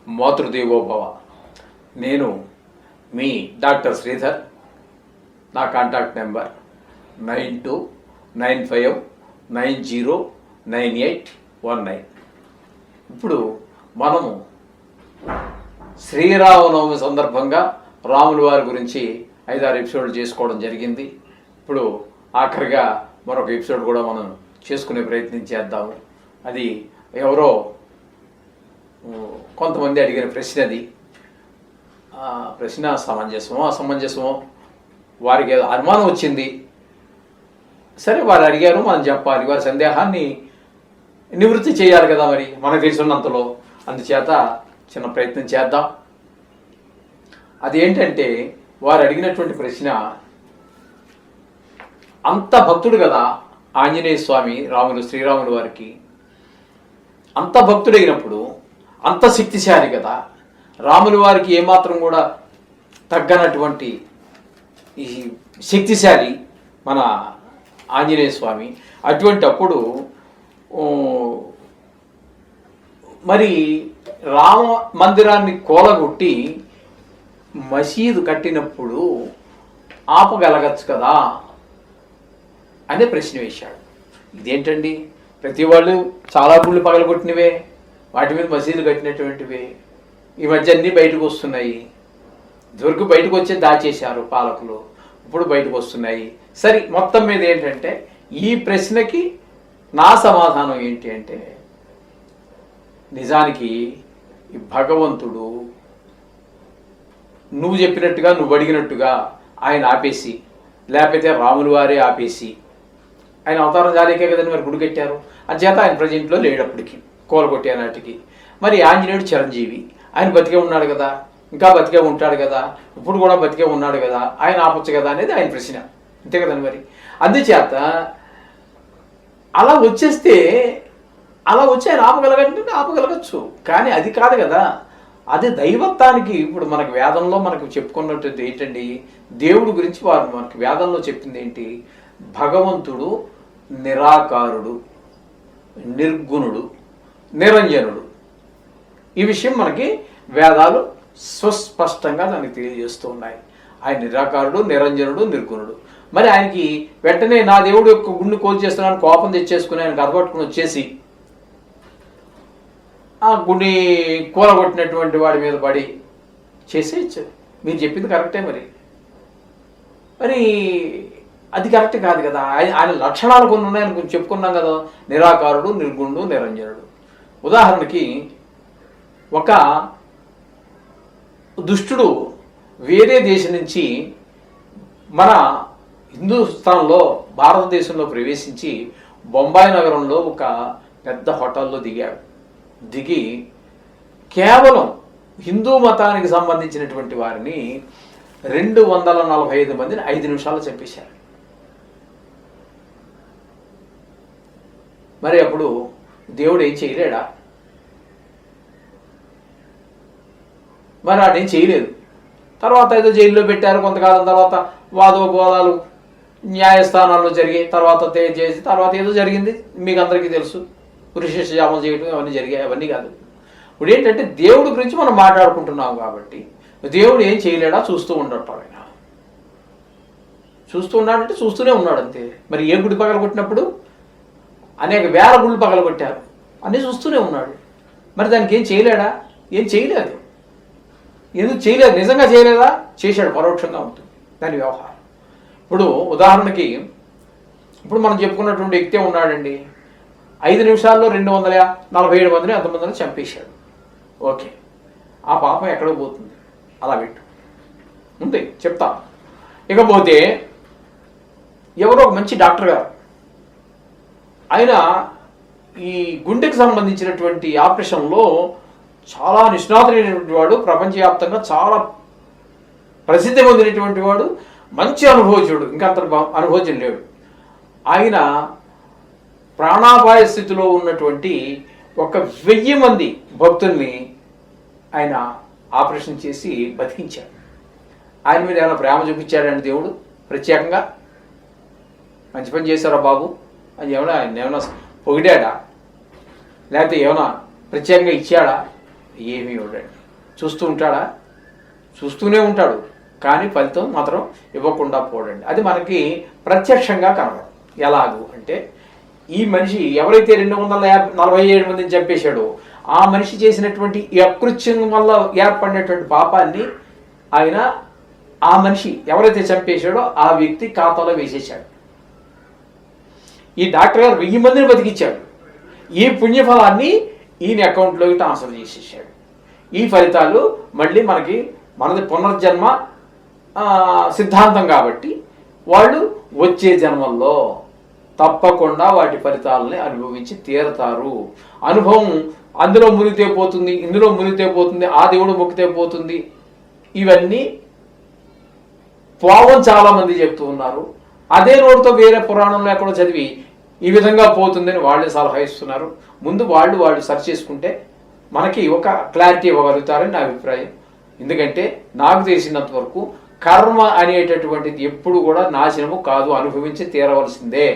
మాతృదేవోభవ. నేను మీ డాక్టర్ శ్రీధర్. నా contact number 9295909819. ఇప్పుడు మనము శ్రీరామనవమి సందర్భంగా రాముల వారి గురించి 5-6 ఎపిసోడ్లు చేసుకోవడం జరిగింది. ఇప్పుడు ఆఖరిగా మరొక ఎపిసోడ్ కూడా మనం చేసుకునే ప్రయత్నం చేద్దాము. అది ఎవరో కొంతమంది అడిగిన ప్రశ్న. అది ప్రశ్న సమంజసమో అసమంజసమో వారికి ఏదో అనుమానం వచ్చింది. సరే, వారు అడిగారు, మనం చెప్పాలి. వారి సందేహాన్ని నివృత్తి చేయాలి కదా మరి మనకు తెలుసున్నంతలో. అందుచేత చిన్న ప్రయత్నం చేద్దాం. అదేంటంటే, వారు అడిగినటువంటి ప్రశ్న, అంత భక్తుడు కదా ఆంజనేయ స్వామి శ్రీరాములు వారికి. అంత భక్తుడైనప్పుడు అంత శక్తిశాలి కదా, రాముల వారికి ఏమాత్రం కూడా తగ్గనటువంటి ఈ శక్తిశాలి మన ఆంజనేయ స్వామి. అటువంటి అప్పుడు మరి రామ మందిరాన్ని కూలగొట్టి మసీదు కట్టినప్పుడు ఆపగలగచ్చు కదా అనే ప్రశ్న వేశాడు. ఇదేంటండి, ప్రతి వాళ్ళు చాలా గుళ్ళు పగలగొట్టినవే, వాటి మీద మసీదు కట్టినటువంటివే ఈ మధ్య అన్నీ బయటకు వస్తున్నాయి. ఇదివరకు బయటకు వచ్చే దాచేశారు పాలకులు, ఇప్పుడు బయటకు వస్తున్నాయి. సరే, మొత్తం మీద ఏంటంటే ఈ ప్రశ్నకి నా సమాధానం ఏంటి అంటే, నిజానికి ఈ భగవంతుడు నువ్వు చెప్పినట్టుగా, నువ్వు అడిగినట్టుగా ఆయన ఆపేసి, లేకపోతే రాముల వారే ఆపేసి, ఆయన అవతారం జాలేకే కదండి మరి గుడి కట్టారు. అంచేత ఆయన ప్రజెంట్లో లేడప్పటికి, కోలగొట్టే నాటికి. మరి ఆంజనేయుడు చిరంజీవి, ఆయన బతికే ఉన్నాడు కదా, ఇంకా బతికే ఉంటాడు కదా, ఇప్పుడు కూడా బతికే ఉన్నాడు కదా, ఆయన ఆపచ్చు కదా అనేది ఆయన ప్రశ్న. అంతే కదండి మరి. అందుచేత అలా వచ్చేస్తే, అలా వచ్చి ఆయన ఆపగలగంటే ఆపగలగచ్చు, కానీ అది కాదు కదా. అది దైవత్వానికి. ఇప్పుడు మనకు వేదంలో మనకు చెప్పుకున్నట్టు ఏంటండి, దేవుడి గురించి వారు మనకి వేదంలో చెప్పింది ఏంటి, భగవంతుడు నిరాకారుడు, నిర్గుణుడు, నిరంజనుడు. ఈ విషయం మనకి వేదాలు సుస్పష్టంగా దానికి తెలియజేస్తూ ఉన్నాయి. ఆయన నిరాకారుడు, నిరంజనుడు, నిర్గుణుడు. మరి ఆయనకి వెంటనే నా దేవుడు యొక్క గుండు కోల్చేస్తున్నాను కోపం తెచ్చేసుకుని ఆయన కదపట్టుకుని వచ్చేసి ఆ గుడి కూలగొట్టినటువంటి వాడి మీద పడి చేసేయచ్చు. మీరు చెప్పింది కరెక్టే. మరి అది కరెక్ట్ కాదు కదా. ఆయన లక్షణాలు కొన్ని ఉన్నాయని కొంచెం చెప్పుకున్నాం కదా, నిరాకారుడు, నిర్గుణుడు, నిరంజనుడు. ఉదాహరణకి ఒక దుష్టుడు వేరే దేశం నుంచి మన హిందుస్థాన్లో, భారతదేశంలో ప్రవేశించి బొంబాయి నగరంలో ఒక పెద్ద హోటల్లో దిగాడు. దిగి కేవలం హిందూ మతానికి సంబంధించినటువంటి వారిని 245 మందిని 5 నిమిషాల్లో చంపేశారు. మరి అప్పుడు దేవుడు ఏం చేయలేడా? మరి ఆడేం చేయలేదు. తర్వాత ఏదో జైల్లో పెట్టారు. కొంతకాలం తర్వాత వాదోపవాదాలు న్యాయస్థానాల్లో జరిగాయి. తర్వాత చేసి తర్వాత ఏదో జరిగింది, మీకు అందరికీ తెలుసు. పురుష జామలు చేయడం అవన్నీ జరిగాయి. అవన్నీ కాదు. ఇప్పుడు ఏంటంటే దేవుడి గురించి మనం మాట్లాడుకుంటున్నాం కాబట్టి, దేవుడు ఏం చేయలేడా? చూస్తూ ఉండటం. ఆయన చూస్తూ ఉన్నాడంటే చూస్తూనే ఉన్నాడు అంతే. మరి ఏ గుడి పగలగొట్టినప్పుడు అనేక వేల గుళ్ళు పగలగొట్టారు, అన్నీ చూస్తూనే ఉన్నాడు. మరి దానికి ఏం చేయలేడా? ఏం చేయలేదు. ఎందుకు చేయలేదు? నిజంగా చేయలేదా? చేశాడు, పరోక్షంగా ఉంటుంది దాని వ్యవహారం. ఇప్పుడు ఉదాహరణకి, ఇప్పుడు మనం చెప్పుకున్నటువంటి వ్యక్తే ఉన్నాడండి, 5 నిమిషాల్లో 247 మందిని అంతమందిని చంపేశాడు. ఓకే, ఆ పాపం ఎక్కడికి పోతుంది? అలా పెట్టు ఉంది, చెప్తా. ఇకపోతే ఎవరో ఒక మంచి డాక్టర్ గారు, ఆయన ఈ గుండెకి సంబంధించినటువంటి ఆపరేషన్లో చాలా నిష్ణాతుడైనటువంటి వాడు, ప్రపంచవ్యాప్తంగా చాలా ప్రసిద్ధి పొందినటువంటి వాడు, మంచి అనుభవజ్ఞుడు, ఇంకా అంత అనుభవజ్ఞం లేడు. ఆయన ప్రాణాపాయ స్థితిలో ఉన్నటువంటి 1000 మంది భక్తుల్ని ఆయన ఆపరేషన్ చేసి బతికించాడు. ఆయన మీద ఏమైనా ప్రేమ చూపించాడండి దేవుడు ప్రత్యేకంగా? మంచి పని చేశారా బాబు అని ఏమైనా పొగిడాడా? లేకపోతే ఏమైనా ప్రత్యేకంగా ఇచ్చాడా? ఏమీ ఇవ్వడండి. చూస్తూ ఉంటాడా? చూస్తూనే ఉంటాడు, కానీ ఫలితం మాత్రం ఇవ్వకుండా పోడండి. అది మనకి ప్రత్యక్షంగా కనబడదు. ఎలాగూ అంటే ఈ మనిషి ఎవరైతే 247 మందిని చంపేశాడో ఆ మనిషి చేసినటువంటి ఈ అకృత్యం వల్ల ఏర్పడినటువంటి పాపాన్ని ఆయన ఆ మనిషి ఎవరైతే చంపేశాడో ఆ వ్యక్తి ఖాతాలో వేసేశాడు. ఈ డాక్టర్ గారు 1000 మందిని బతికిచ్చాడు. ఈ పుణ్యఫలాన్ని ఈయన అకౌంట్లోకి ట్రాన్స్ఫర్ చేసేసాడు. ఈ ఫలితాలు మళ్ళీ మనది పునర్జన్మ సిద్ధాంతం కాబట్టి వాళ్ళు వచ్చే జన్మల్లో తప్పకుండా వాటి ఫలితాలని అనుభవించి తీరతారు. అనుభవం అందులో మునిగితే పోతుంది, ఇందులో మునిగితే పోతుంది, ఆ దేవుడు మొక్కితే పోతుంది, ఇవన్నీ పోవం చాలా మంది చెప్తూ ఉన్నారు. అదే నోటితో వేరే పురాణంలో ఎక్కడో చదివి ఈ విధంగా పోతుందని వాళ్ళే సలహా ఇస్తున్నారు. ముందు వాళ్ళు సెర్చ్ చేసుకుంటే మనకి ఒక క్లారిటీ ఇవ్వగలుగుతారని నా అభిప్రాయం. ఎందుకంటే నాకు తెలిసినంత వరకు కర్మ అనేటటువంటిది ఎప్పుడు కూడా నాశనము కాదు, అనుభవించి తీరవలసిందే.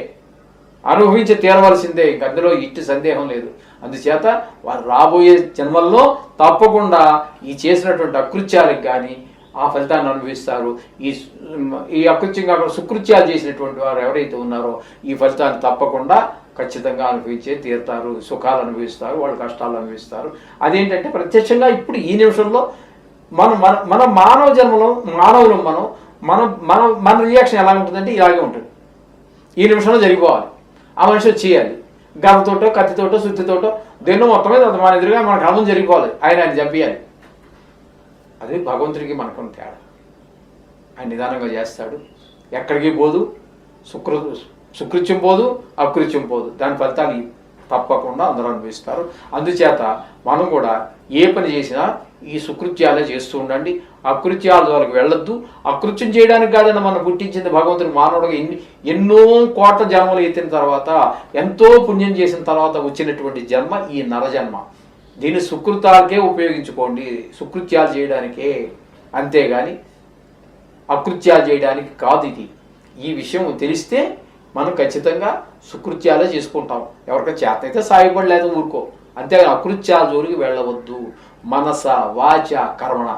ఇంక అందులో ఇట్టి సందేహం లేదు. అందుచేత వారు రాబోయే జన్మల్లో తప్పకుండా ఈ చేసినటువంటి అకృత్యాలకు కానీ ఆ ఫలితాన్ని అనుభవిస్తారు. ఈ అకృత్యంగా సుకృత్యాలు చేసినటువంటి వారు ఎవరైతే ఉన్నారో ఈ ఫలితాన్ని తప్పకుండా ఖచ్చితంగా అనుభవించే తీరుతారు. సుఖాలు అనుభవిస్తారు, వాళ్ళు కష్టాలు అనుభవిస్తారు. అదేంటంటే ప్రత్యక్షంగా ఇప్పుడు ఈ నిమిషంలో మన మానవ జన్మలో మానవులు మన రియాక్షన్ ఎలా ఉంటుందంటే ఇలాగే ఉంటుంది. ఈ నిమిషంలో జరిగిపోవాలి, ఆ మనిషి చేయాలి, గర్భతోటో కత్తితోటో సుత్తితోటో దేన్నో మొత్తం మీద మన ఎదురుగా మన కర్మం జరిగిపోవాలి, ఆయన చంపేయాలి. అది భగవంతుడికి మనకున్న తేడా. ఆయన నిదానంగా చేస్తాడు, ఎక్కడికి పోదు, సుకృత్యం పోదు, అకృత్యం పోదు. దాని ఫలితాలు తప్పకుండా అందరూ అనుభవిస్తారు. అందుచేత మనం కూడా ఏ పని చేసినా ఈ సుకృత్యాలే చేస్తూ ఉండండి, అకృత్యాల ద్వారాకి వెళ్ళొద్దు. అకృత్యం చేయడానికి కాదని మనం పుట్టించింది భగవంతుడు మానవుడిగా ఎన్నో కోట్ల జన్మలు ఎత్తిన తర్వాత, ఎంతో పుణ్యం చేసిన తర్వాత వచ్చినటువంటి జన్మ ఈ నరజన్మ. దీన్ని సుకృతాలకే ఉపయోగించుకోండి, సుకృత్యాలు చేయడానికే, అంతేగాని అకృత్యాలు చేయడానికి కాదు. ఇది ఈ విషయం తెలిస్తే మనం ఖచ్చితంగా సుకృత్యాలే చేసుకుంటాం. ఎవరికైనా చేత అయితే సాయపడలేదు ఊరుకో, అంతేగాని అకృత్యాల జోలికి వెళ్ళవద్దు. మనస వాచ కర్మణ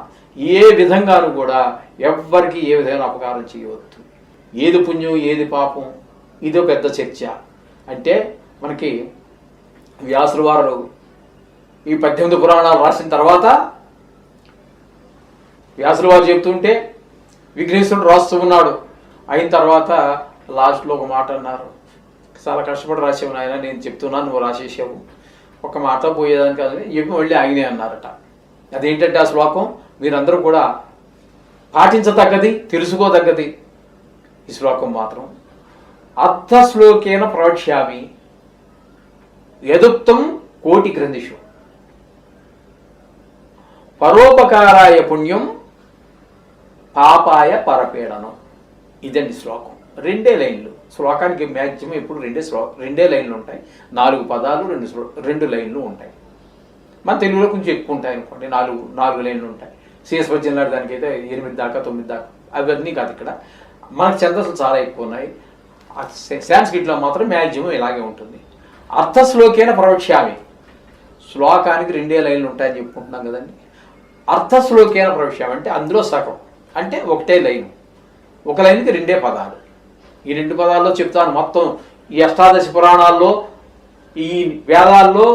ఏ విధంగానూ కూడా ఎవ్వరికి ఏ విధంగా అపకారం చేయవద్దు. ఏది పుణ్యం ఏది పాపం ఇదో పెద్ద చర్చ. అంటే మనకి వ్యాసుల వారు ఈ 18 పురాణాలు రాసిన తర్వాత వ్యాసుల వారు చెప్తుంటే విఘ్నేశ్వరుడు రాస్తూ ఉన్నాడు. అయిన తర్వాత లాస్ట్లో ఒక మాట అన్నారు, చాలా కష్టపడి రాసేవు నాయన, నేను చెప్తున్నాను నువ్వు రాసేసావు, ఒక మాట పోయేదాని కాదు చెప్పి మళ్ళీ ఆగినే అన్నారట. అదేంటంటే ఆ శ్లోకం మీరందరూ కూడా పాటించదగ్గది, తెలుసుకోదగ్గది. ఈ శ్లోకం మాత్రం అర్థశ్లోకేన ప్రవక్ష్యామి యదుక్తం కోటి గ్రంథిషు పరోపకారాయ పుణ్యం పాపాయ పరపీడనం. ఇదండి శ్లోకం. 2 లైన్లు. శ్లోకానికి మ్యాక్సిమం ఇప్పుడు 2 లైన్లు ఉంటాయి. 4 పదాలు 2 లైన్లు ఉంటాయి. మన తెలుగులో కొంచెం ఎక్కువ ఉంటాయి అనుకోండి, 4 లైన్లు ఉంటాయి. సిఎస్ పద్యం దానికి అయితే 8 దాకా 9 దాకా. అవన్నీ కాదు ఇక్కడ. మనకు ఛందస్సులు చాలా ఎక్కువ ఉన్నాయి. సాంస్క్రిట్లో మాత్రం మ్యాక్సిమం ఇలాగే ఉంటుంది. అర్థశ్లోకేన ప్రవక్ష్యామి, శ్లోకానికి 2 లైన్లు ఉంటాయని చెప్పుకుంటున్నాం కదండి. అర్థశ్లోకేన ప్రవక్ష్యామి అంటే అందులో సగం, అంటే 1 లైన్. ఒక లైన్కి 2 పదాలు. ఈ 2 పదాల్లో చెప్తాను. మొత్తం ఈ అష్టాదశ పురాణాల్లో, ఈ వేదాల్లో,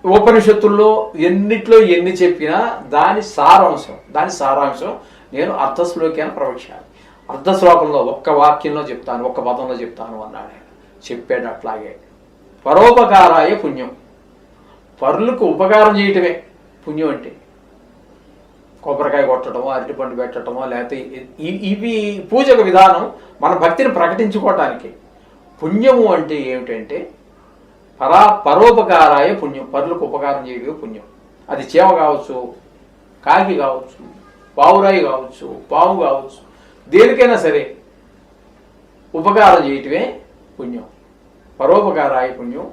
ఉపనిషత్తుల్లో ఎన్నిట్లో ఎన్ని చెప్పినా దాని సారాంశం నేను అర్థశ్లోకేన ప్రవక్ష్యామి. అర్ధశ్లోకంలో ఒక్క వాక్యంలో చెప్తాను, ఒక్క పదంలో చెప్తాను అన్నాడు. చెప్పాడు అట్లాగే. పరోపకారాయ పుణ్యం, పరులకు ఉపకారం చేయటమే పుణ్యం అంటే. కొబ్బరికాయ కొట్టడమో, అరటిపండు పెట్టడమో, లేకపోతే ఇవి పూజక విధానం మన భక్తిని ప్రకటించుకోవటానికి. పుణ్యము అంటే ఏమిటంటే పరోపకారాయ పుణ్యం, పరులకు ఉపకారం చేయడమే పుణ్యం. అది చీమ కావచ్చు, కాకి కావచ్చు, పావురాయి కావచ్చు, పాము కావచ్చు, దేనికైనా సరే ఉపకారం చేయటమే పుణ్యం. పరోపకారాయ పుణ్యం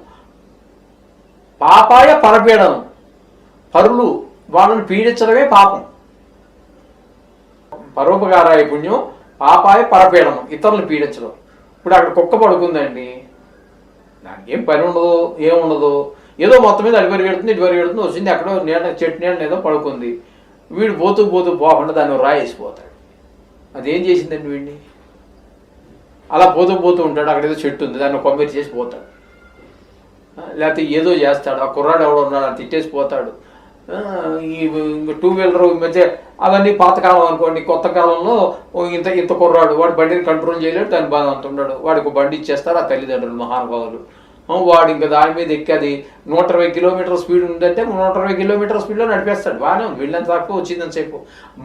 పాపాయ పరపీడనం, పరులు వాళ్ళని పీడించడమే పాపం. పరోపకారాయ పుణ్యం పాపాయ పరపీడనం, ఇతరులను పీడించడం. ఇప్పుడు అక్కడ కుక్క పడుకుందండి, దానికి ఏం పని ఉండదు, ఏముండదు. ఏదో మొత్తం మీద అటు పరిగెడుతుంది ఇటు పరిగెడుతుంది, వచ్చింది ఎక్కడో నీడ చెట్టు నీడ ఏదో పడుకుంది. వీడు పోతూ పోతూ పోకుండా దాన్ని రాయేసిపోతాడు. అదేం చేసిందండి వీడిని? అలా పోతూ పోతూ ఉంటాడు, అక్కడ ఏదో చెట్టు ఉంది దాన్ని కొమ్మరి చేసి పోతాడు, లేకపోతే ఏదో చేస్తాడు. ఆ కుర్రాడు ఎవడో ఉన్నాడు అని తిట్టేసి పోతాడు. ఈ టూ వీలర్ మధ్య అవన్నీ పాతకాలం అనుకోండి, కొత్త కాలంలో ఇంత ఇంత కుర్రాడు వాడు బండిని కంట్రోల్ చేయలేడు, దాని బాధ అంత ఉన్నాడు, వాడికి బండి ఇచ్చేస్తారు ఆ తల్లిదండ్రులు మహానుభావులు. వాడు ఇంకా దాని మీద ఎక్కి అది 120 కిలోమీటర్ స్పీడ్ ఉందంటే 120 కిలోమీటర్ స్పీడ్లో నడిపేస్తాడు. బాగానే ఉంది, వీళ్ళంత తక్కువ వచ్చిందని చెప్పు.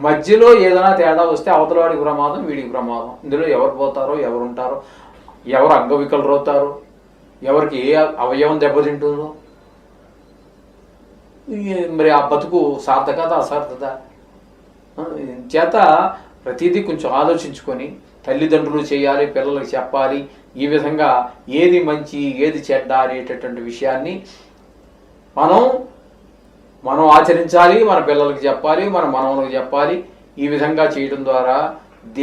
మధ్యలో ఏదైనా తేడా వస్తే అవతల వాడికి ప్రమాదం, వీడికి ప్రమాదం. ఇందులో ఎవరు పోతారో, ఎవరు ఉంటారో, ఎవరు అంగవికలరు అవుతారో, ఎవరికి ఏ అవయవం దెబ్బతింటుందో, మరి ఆ బతుకు సార్థకత అసార్థత చేత ప్రతిదీ కొంచెం ఆలోచించుకొని తల్లిదండ్రులు చేయాలి, పిల్లలకు చెప్పాలి. ఈ విధంగా ఏది మంచి ఏది చెడ్డ అనేటటువంటి విషయాన్ని మనం ఆచరించాలి, మన పిల్లలకి చెప్పాలి, మన మనవలకు చెప్పాలి. ఈ విధంగా చేయడం ద్వారా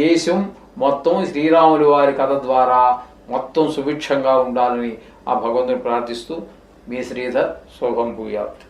దేశం మొత్తం శ్రీరాములు వారి కథ ద్వారా మొత్తం సుభిక్షంగా ఉండాలని ఆ భగవంతుని ప్రార్థిస్తూ మీ శ్రీధర్ శోభం భూయాత్.